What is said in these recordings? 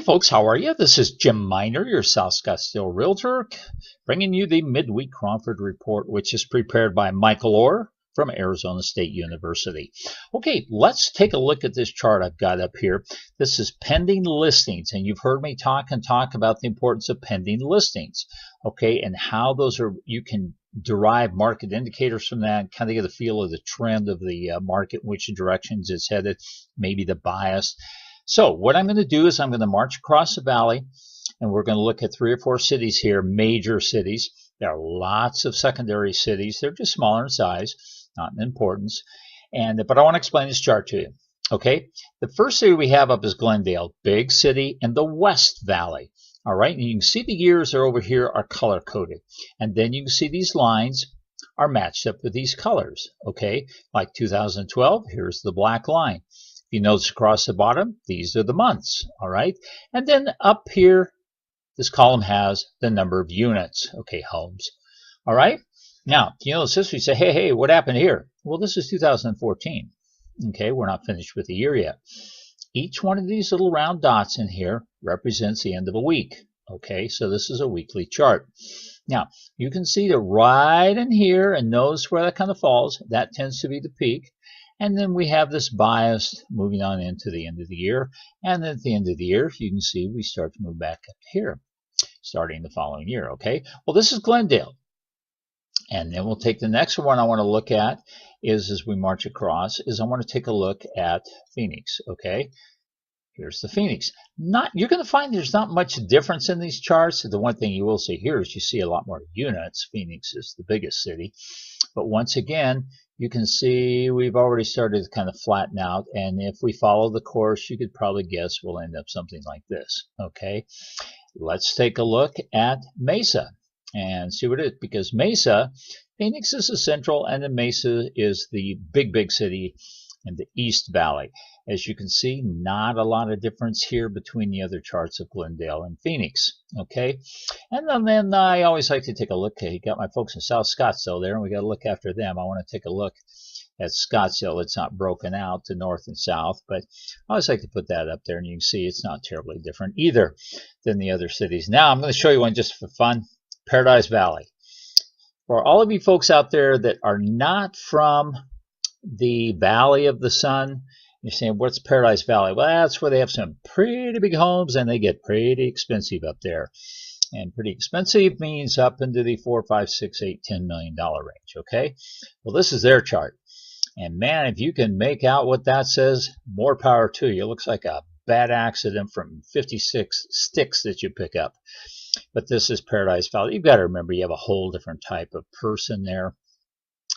Hey folks, how are you? This is Jim Miner, your South Scottsdale Realtor, bringing you the Midweek Cromford Report, which is prepared by Michael Orr from Arizona State University. Okay, let's take a look at this chart I've got up here. This is pending listings, and you've heard me talk about the importance of pending listings, okay, and how those are, you can derive market indicators from that, kind of get a feel of the trend of the market, which directions it's headed, maybe the bias. So what I'm going to do is I'm going to march across the valley, and we're going to look at 3 or 4 cities here, major cities. There are lots of secondary cities. They're just smaller in size, not in importance. But I want to explain this chart to you. Okay, the first city we have up is Glendale, big city in the West Valley. All right, and you can see the years are over here are color coded, and then you can see these lines are matched up with these colors. Okay, like 2012, here's the black line. You notice across the bottom, these are the months, all right? And then up here, this column has the number of units, okay, homes, all right? Now, you notice this, we say, hey, what happened here? Well, this is 2014, okay? We're not finished with the year yet. Each one of these little round dots in here represents the end of a week, okay? So this is a weekly chart. Now, you can see that right in here, and notice where that kind of falls, that tends to be the peak. And then we have this bias moving on into the end of the year. And then at the end of the year, you can see we start to move back up here, starting the following year, okay? Well, this is Glendale. And then we'll take the next one I want to look at is, as we march across, is I want to take a look at Phoenix, okay? Here's the Phoenix. You're going to find there's not much difference in these charts. The one thing you will see here is you see a lot more units. Phoenix is the biggest city. But once again, you can see we've already started to kind of flatten out. And if we follow the course, you could probably guess we'll end up something like this. Okay, let's take a look at Mesa and see what it is. Because Mesa, Phoenix is the central, and then Mesa is the big city in the East Valley. As you can see, not a lot of difference here between the other charts of Glendale and Phoenix. Okay, and then I always like to take a look. You got my folks in South Scottsdale there, and we got to look after them. I want to take a look at Scottsdale. It's not broken out to north and south, but I always like to put that up there, and you can see it's not terribly different either than the other cities. Now I'm going to show you one just for fun, Paradise Valley. For all of you folks out there that are not from the Valley of the Sun, you're saying, what's Paradise Valley? Well, that's where they have some pretty big homes, and they get pretty expensive up there. And pretty expensive means up into the $4, $5, $6, $8, $10 million range, okay? Well, this is their chart. And man, if you can make out what that says, more power to you. It looks like a bad accident from 56 sticks that you pick up. But this is Paradise Valley. You've got to remember, you have a whole different type of person there.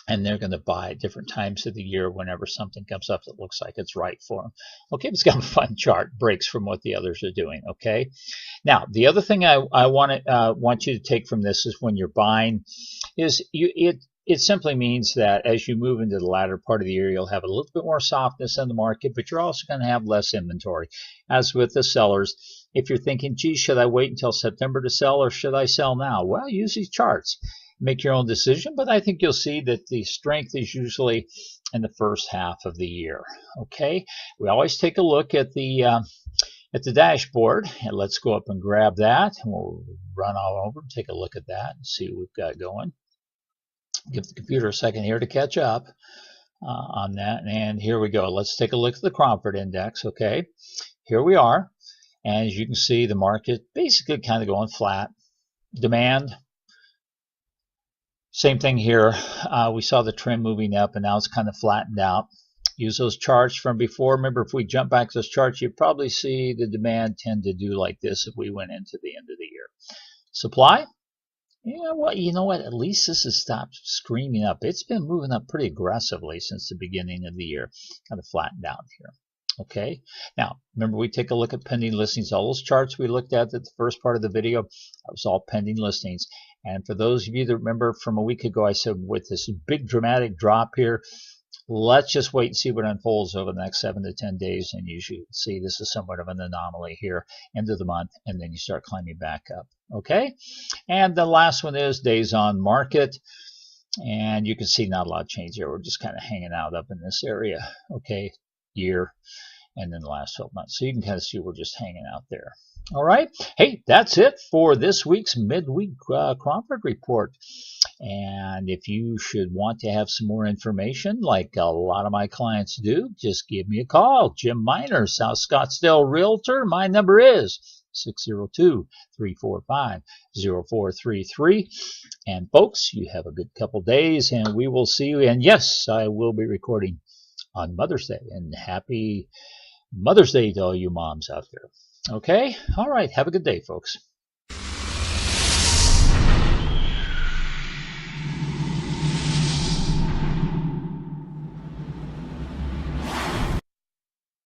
And they're going to buy at different times of the year whenever something comes up that looks like it's right for them. Okay, it's got a fun chart, breaks from what the others are doing. Okay, now the other thing I want you to take from this is when you're buying, is it simply means that as you move into the latter part of the year, you'll have a little bit more softness in the market, but you're also going to have less inventory. As with the sellers, if you're thinking, gee, should I wait until September to sell, or should I sell now? Well, use these charts. Make your own decision, but I think you'll see that the strength is usually in the first half of the year. Okay, we always take a look at the dashboard, and let's go up and grab that, and we'll run all over and take a look at that and see what we've got going. Give the computer a second here to catch up on that, and here we go. Let's take a look at the Cromford Index. Okay, here we are, and as you can see, the market basically kind of going flat. Demand, same thing here. We saw the trend moving up, and now it's kind of flattened out. Use those charts from before. Remember, if we jump back to those charts, you'd probably see the demand tend to do like this if we went into the end of the year. Supply? Yeah, well, you know what? At least this has stopped screaming up. It's been moving up pretty aggressively since the beginning of the year. Kind of flattened out here. Okay, now remember, we take a look at pending listings. All those charts we looked at the first part of the video, that was all pending listings. And for those of you that remember from a week ago, I said with this big dramatic drop here, let's just wait and see what unfolds over the next 7 to 10 days. And you should see this is somewhat of an anomaly here, end of the month, and then you start climbing back up. Okay, and the last one is days on market. And you can see not a lot of change here. We're just kind of hanging out up in this area. Okay, year, and then the last 12 months. So you can kind of see we're just hanging out there. All right. Hey, that's it for this week's midweek Cromford Report. And if you should want to have some more information, like a lot of my clients do, just give me a call. Jim Miner, South Scottsdale Realtor. My number is 602-345-0433. And folks, you have a good couple days, and we will see you. And yes, I will be recording on Mother's Day. And happy Mother's Day to all you moms out there. Okay? All right. Have a good day, folks.